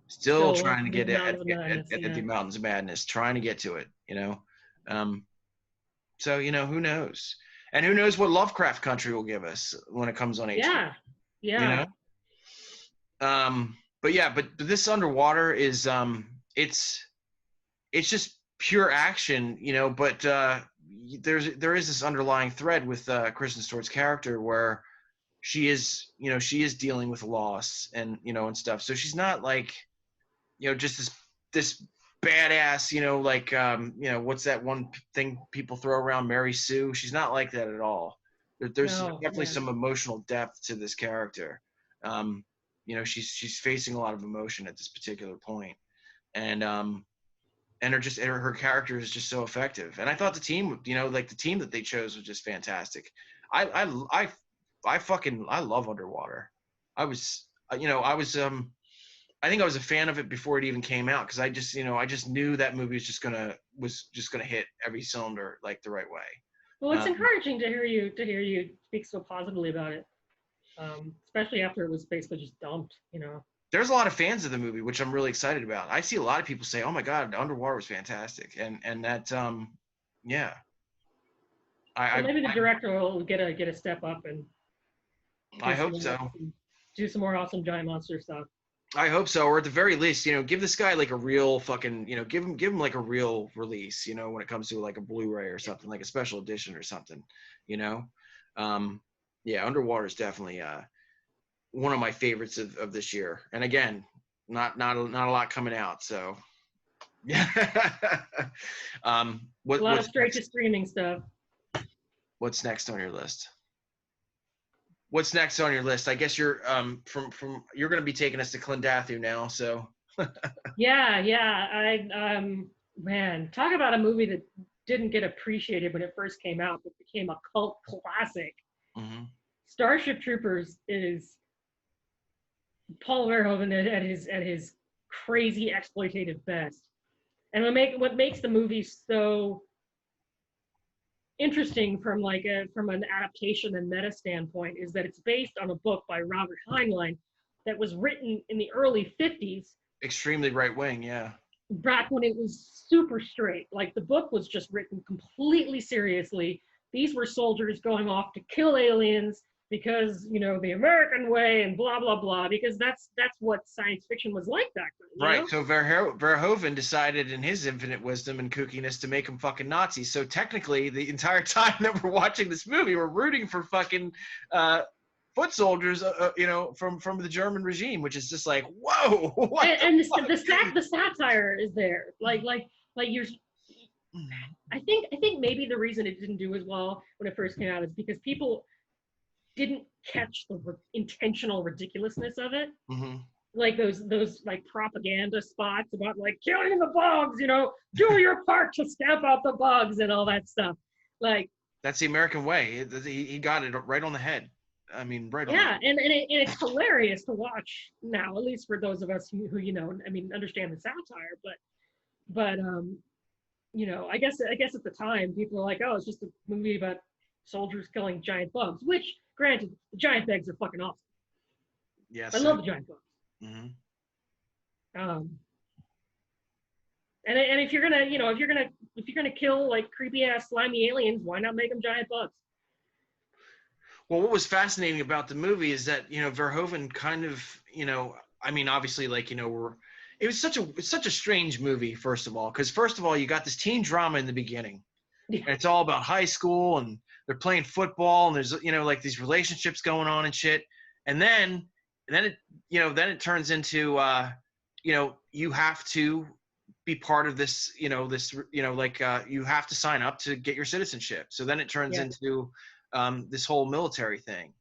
to get at the Mountains of Madness, trying to get to it, you know. So, you know, who knows? And who knows what Lovecraft Country will give us when it comes on HBO.
Yeah.
You know? But this Underwater is it's just pure action, you know, but there is this underlying thread with Kristen Stewart's character where she is dealing with loss and, you know, and stuff. So she's not like, you know, just this badass, you know, like you know, what's that one thing people throw around, Mary Sue? She's not like that at all. There's definitely some emotional depth to this character. You know, she's facing a lot of emotion at this particular point, and her character is just so effective. And I thought the team, you know, like the team that they chose was just fantastic. I love Underwater. I think I was a fan of it before it even came out, because I just knew that movie was just gonna hit every cylinder like the right way.
Well, it's encouraging to hear you speak so positively about it, especially after it was basically just dumped, you know.
There's a lot of fans of the movie, which I'm really excited about. I see a lot of people say, "Oh my God, Underwater was fantastic," and that yeah.
Maybe the director will get a step up and.
I hope so.
Do some more awesome giant monster stuff.
I hope so, or at the very least, you know, give this guy like a real fucking, you know, give him like a real release, you know, when it comes to like a Blu-ray or something, like a special edition or something, you know. Yeah, Underwater is definitely one of my favorites of this year, and again, not a lot coming out, so yeah.
A lot of straight to streaming stuff.
What's next on your list? What's next on your list? I guess you're you're going to be taking us to Clondathu now, so.
Yeah. Man, talk about a movie that didn't get appreciated when it first came out, but became a cult classic.
Mm-hmm.
Starship Troopers is Paul Verhoeven at his crazy exploitative best, and what makes the movie so interesting from an adaptation and meta standpoint is that it's based on a book by Robert Heinlein that was written in the early 50s.
Extremely right wing, yeah.
Back when it was super straight. Like, the book was just written completely seriously. These were soldiers going off to kill aliens because, you know, the American way and blah, blah, blah, because that's what science fiction was like back then.
Right, so Verhoeven decided in his infinite wisdom and kookiness to make them fucking Nazis. So technically, the entire time that we're watching this movie, we're rooting for fucking foot soldiers, you know, from the German regime, which is just like, whoa! What
and the satire is there. Like you're... I think maybe the reason it didn't do as well when it first came out is because people didn't catch the intentional ridiculousness of it.
Mm-hmm.
Like those like propaganda spots about like killing the bugs, you know, do your part to stamp out the bugs and all that stuff. Like,
that's the American way. He got it right on the head. I mean, right on.
Yeah, and it's hilarious to watch now, at least for those of us who you know, I mean, understand the satire, but you know, I guess at the time people were like, oh, it's just a movie about soldiers killing giant bugs, which, granted, the giant bugs are fucking awesome.
Yes,
I love the giant bugs.
Mm-hmm.
And if you're gonna kill like creepy ass slimy aliens, why not make them giant bugs?
Well, what was fascinating about the movie is that, Verhoeven kind of, I mean, obviously, like, it was such a strange movie, first of all, because first of all, you got this teen drama in the beginning,
Yeah.
and it's all about high school, and they're playing football, and there's, like these relationships going on and shit, and then it turns into, you have to be part of this, you have to sign up to get your citizenship. So then it turns into this whole military thing,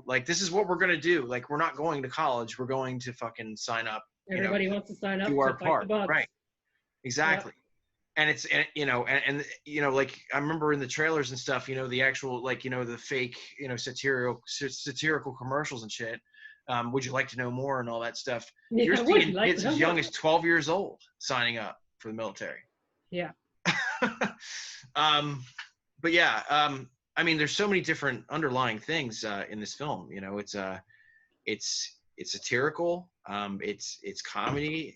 like, this is what we're going to do. Like, we're not going to college. We're going to fucking sign up.
Everybody wants to sign up
do our
to fight
part.
the bugs.
Right. Exactly. And it's, like, I remember in the trailers and stuff, the actual, like, the fake, satirical commercials and shit. Would you like to know more and all that stuff?
Yeah,
You're seeing kids as young as 12 years old signing up for the military.
Yeah.
But yeah, I mean, there's so many different underlying things in this film. It's satirical. It's comedy.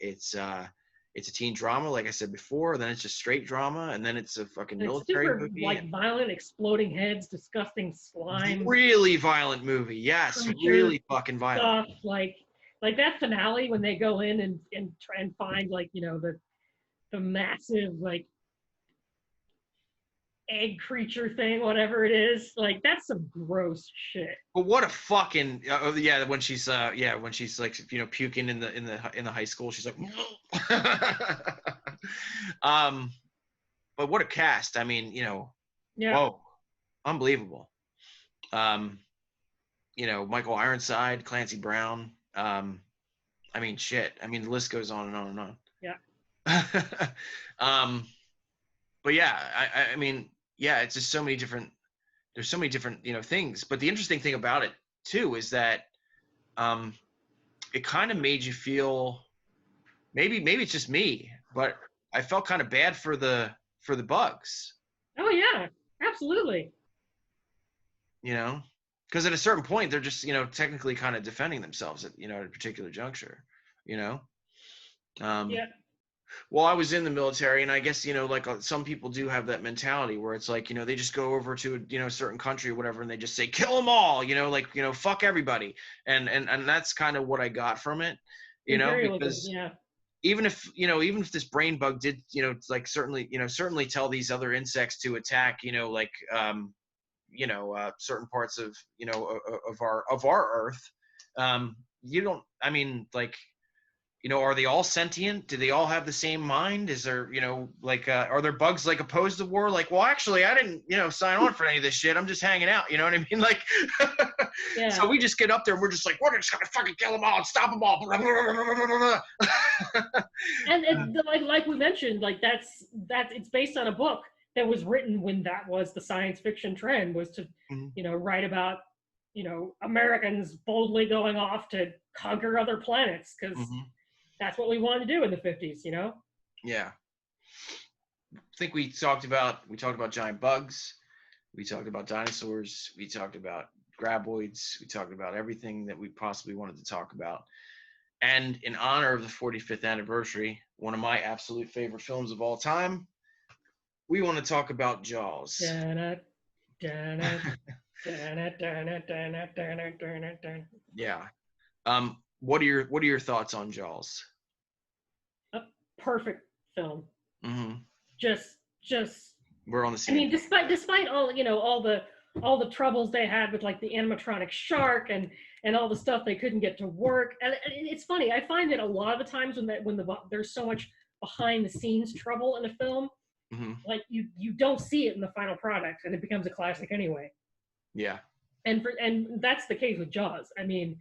It's a teen drama, like I said before. Then it's just straight drama, and then it's a fucking military
super,
movie.
like, violent, explosing heads, disgusting slime.
Really violent movie. Yes, really fucking violent.
Stuff, like that finale when they go in and try and find, like, the massive, like, egg creature thing, whatever it is. Like, that's some gross shit.
But what a fucking when she's like, puking in the high school, she's like but what a cast. I mean, whoa, unbelievable. Michael Ironside, Clancy Brown, I mean, shit. I mean, the list goes on and on and on.
Yeah.
But yeah, I mean, yeah, it's just there's so many different, things. But the interesting thing about it too is that it kind of made you feel, maybe it's just me, but I felt kind of bad for the bugs.
Oh yeah, absolutely.
Because at a certain point they're just, technically kind of defending themselves at a particular juncture. Yeah. Well, I was in the military, and I guess, like, some people do have that mentality where it's like, they just go over to a certain country or whatever, and they just say, kill them all, like, fuck everybody. And that's kind of what I got from it, because even if this brain bug did, like, certainly tell these other insects to attack, like, certain parts of, of our Earth, you don't, I mean, like, are they all sentient? Do they all have the same mind? Is there, like, are there bugs, like, opposed to war? Like, well, actually, I didn't, sign on for any of this shit. I'm just hanging out. You know what I mean? Like, so we just get up there and we're just like, we're just gonna fucking kill them all and stop them all.
And like we mentioned, like, that's it's based on a book that was written when that was the science fiction trend, was to, write about, Americans boldly going off to conquer other planets, because that's what we wanted to do in the 50s,
Yeah. I think we talked about giant bugs. We talked about dinosaurs. We talked about graboids. We talked about everything that we possibly wanted to talk about. And in honor of the 45th anniversary, one of my absolute favorite films of all time, we want to talk about Jaws. Yeah. What are your thoughts on Jaws?
A perfect film. Just
we're on the same.
I mean, despite all, all the troubles they had with, like, the animatronic shark and all the stuff they couldn't get to work. And it's funny, I find that a lot of the times when there's so much behind the scenes trouble in a film, like, you don't see it in the final product, and it becomes a classic anyway.
Yeah.
And that's the case with Jaws. I mean,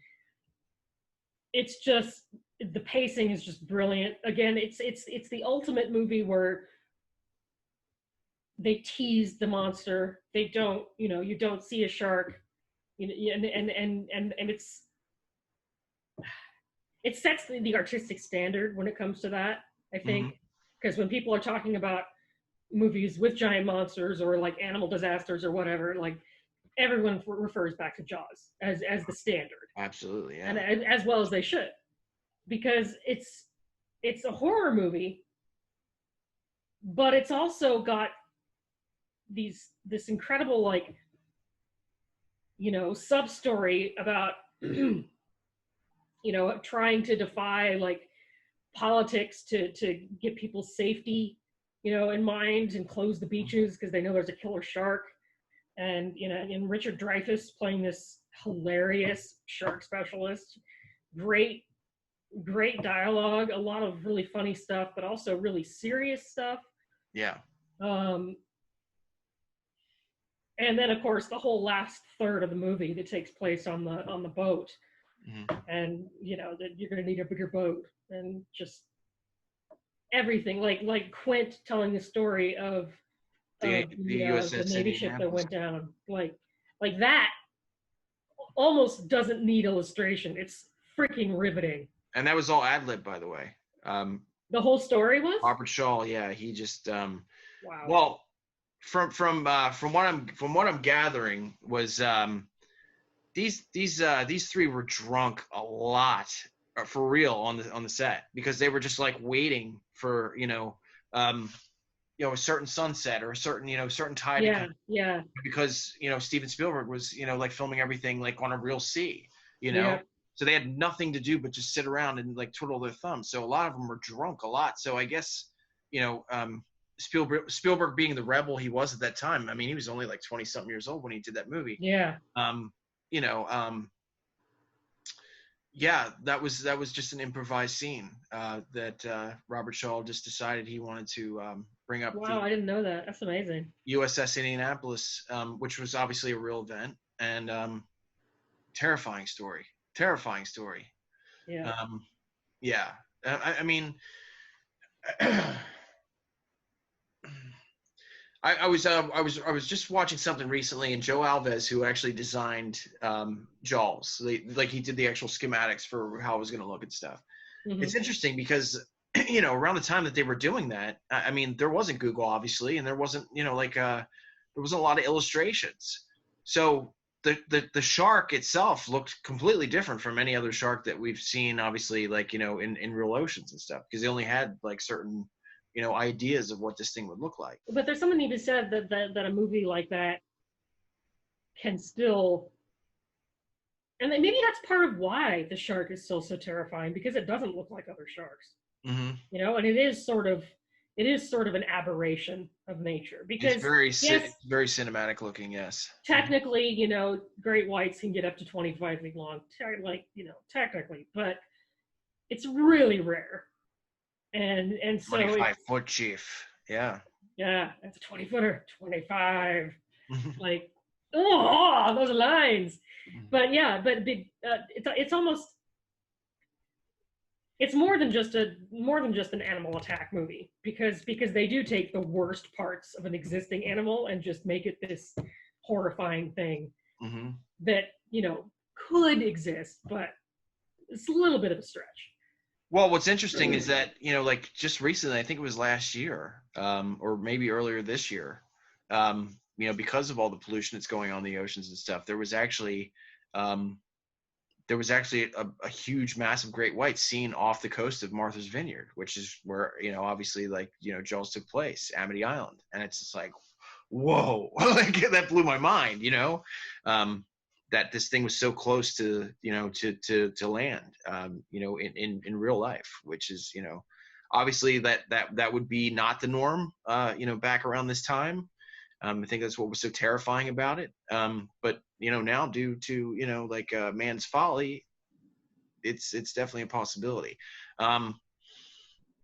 it's just, the pacing is just brilliant. Again, it's the ultimate movie where they tease the monster. They don't, you don't see a shark, and it sets the artistic standard when it comes to that, I think, because when people are talking about movies with giant monsters or, like, animal disasters or whatever, like, everyone refers back to Jaws as the standard.
Absolutely, yeah.
And as well as they should, because it's a horror movie, but it's also got this incredible, like, sub story about trying to defy like politics to get people's safety, in mind, and close the beaches because they know there's a killer shark. And and Richard Dreyfuss playing this hilarious shark specialist. Great dialogue, a lot of really funny stuff, but also really serious stuff.
Yeah.
And then of course the whole last third of the movie that takes place on the boat. And that you're going to need a bigger boat, and just everything, like Quint telling the story of
the
the Navy ship that went down, like that almost doesn't need illustration. It's freaking riveting.
And that was all ad-lib, by the way.
The whole story was
Robert Shaw. Yeah, he just
wow.
Well, from what I'm gathering was these three were drunk a lot for real on the set, because they were just like waiting for a certain sunset or a certain tide.
Yeah.
Because Steven Spielberg was like filming everything like on a real sea.
Yeah.
So they had nothing to do but just sit around and like twiddle their thumbs. So a lot of them were drunk a lot. So I guess Spielberg being the rebel he was at that time. I mean, he was only like 20 something years old when he did that movie.
Yeah.
Yeah, that was just an improvised scene that Robert Shaw just decided he wanted to bring up.
Wow, I didn't know that. That's amazing.
USS Indianapolis, which was obviously a real event, and terrifying story.
Yeah.
Yeah. I mean, I was just watching something recently, and Joe Alves, who actually designed Jaws, like he did the actual schematics for how it was going to look and stuff. Mm-hmm. It's interesting because around the time that they were doing that, I mean, there wasn't Google obviously, and there wasn't there wasn't a lot of illustrations. So the shark itself looked completely different from any other shark that we've seen, obviously, like in real oceans and stuff, because they only had like certain ideas of what this thing would look like.
But there's something to be said that a movie like that can still, and maybe that's part of why the shark is still so terrifying, because it doesn't look like other sharks.
Mm-hmm.
And it is sort of an aberration of nature, because
it's very cinematic looking. Yes.
Technically, great whites can get up to 25 feet long, technically, but it's really rare. And so
25-foot chief. Yeah,
that's a 20-footer. 25. Like, oh, those lines. But yeah, but it's almost, it's more than just an animal attack movie, because they do take the worst parts of an existing animal and just make it this horrifying thing that could exist, but it's a little bit of a stretch.
Well, what's interesting is that, like just recently, I think it was last year, or maybe earlier this year, because of all the pollution that's going on in the oceans and stuff, there was actually a huge, massive great white seen off the coast of Martha's Vineyard, which is where, obviously, like, Jaws took place, Amity Island. And it's just like, whoa, like that blew my mind, that this thing was so close to land, in real life, which is, obviously that would be not the norm, back around this time. I think that's what was so terrifying about it. But, now due to, man's folly, it's definitely a possibility.
Well,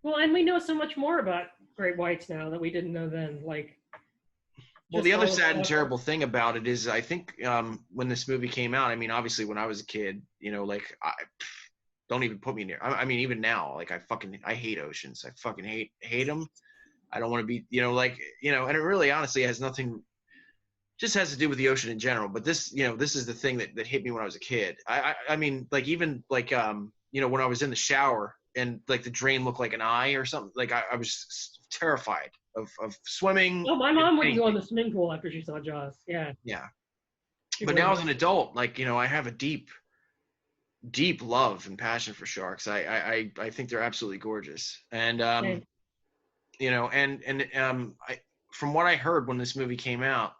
and we know so much more about great whites now that we didn't know then, like.
Well, the other sad and terrible thing about it is, I think, when this movie came out, I mean, obviously when I was a kid, don't even put me near. I mean, even now, like, I hate oceans. I fucking hate them. I don't want to be, and it really honestly has nothing, just has to do with the ocean in general. But this, this is the thing that hit me when I was a kid. I mean, like, even like, when I was in the shower and like the drain looked like an eye or something, like I was terrified of swimming.
Oh, my mom wouldn't go in the swimming pool after she saw Jaws. Yeah.
Yeah. But now as an adult, like, I have a deep love and passion for sharks. I think they're absolutely gorgeous. And, from what I heard when this movie came out,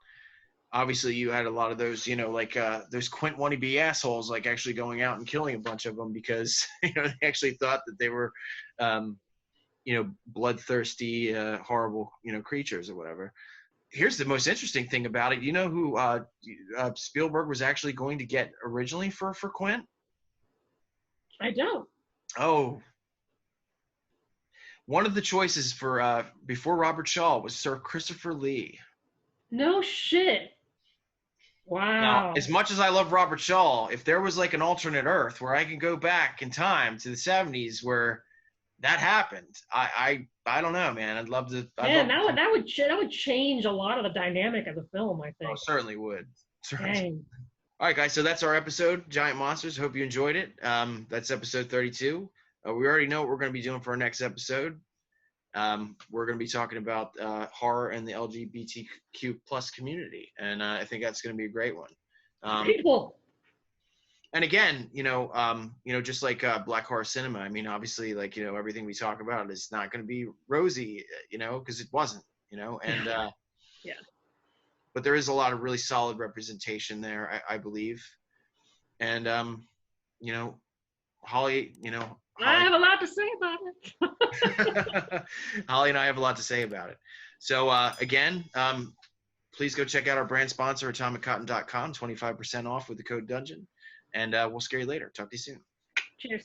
obviously you had a lot of those, you know, like those Quint wannabe assholes, like actually going out and killing a bunch of them because, you know, they actually thought that they were, you know, bloodthirsty, horrible, you know, creatures or whatever. Here's the most interesting thing about it. You know who Spielberg was actually going to get originally for Quint?
I don't.
Oh, one of the choices for before Robert Shaw was Sir Christopher Lee.
No shit. Wow.
Now, as much as I love Robert Shaw, if there was like an alternate Earth where I can go back in time to the 70s where that happened, I don't know, man. I'd love to.
Man, that would change a lot of the dynamic of the film, I think.
Oh, certainly would. Certainly.
Dang.
All right, guys. So that's our episode, Giant Monsters. Hope you enjoyed it. That's episode 32. We already know what we're going to be doing for our next episode. We're going to be talking about horror and the LGBTQ plus community, and I think that's going to be a great one.
People.
And again, you know, just like Black Horror Cinema. I mean, obviously, like, you know, everything we talk about is not going to be rosy, you know, because it wasn't, you know, and
yeah.
But there is a lot of really solid representation there, I believe, and you know, Holly, you know.
I have a lot to say about
it. Holly and I have a lot to say about it. So again, please go check out our brand sponsor, AtomicCotton.com, 25% off with the code Dungeon. And we'll scare you later. Talk to you soon.
Cheers.